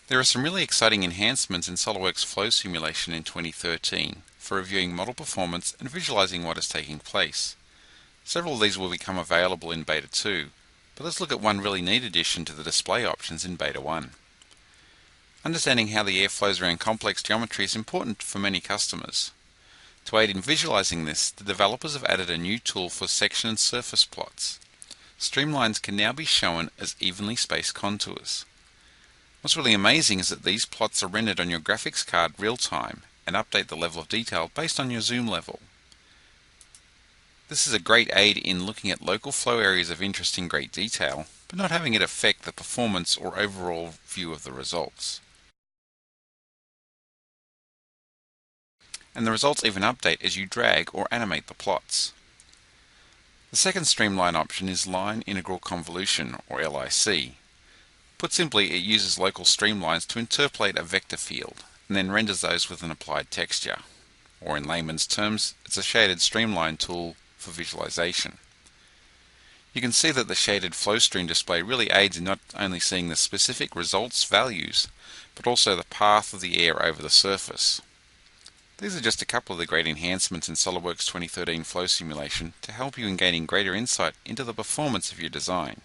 There are some really exciting enhancements in SOLIDWORKS Flow Simulation in 2013 for reviewing model performance and visualizing what is taking place. Several of these will become available in Beta 2, but let's look at one really neat addition to the display options in Beta 1. Understanding how the air flows around complex geometry is important for many customers. To aid in visualizing this, the developers have added a new tool for section and surface plots. Streamlines can now be shown as evenly spaced contours. What's really amazing is that these plots are rendered on your graphics card real-time and update the level of detail based on your zoom level. This is a great aid in looking at local flow areas of interest in great detail, but not having it affect the performance or overall view of the results. And the results even update as you drag or animate the plots. The second streamline option is Line Integral Convolution, or LIC. Put simply, it uses local streamlines to interpolate a vector field, and then renders those with an applied texture. Or in layman's terms, it's a shaded streamline tool for visualization. You can see that the shaded flow stream display really aids in not only seeing the specific results values, but also the path of the air over the surface. These are just a couple of the great enhancements in SOLIDWORKS 2013 Flow Simulation to help you in gaining greater insight into the performance of your design.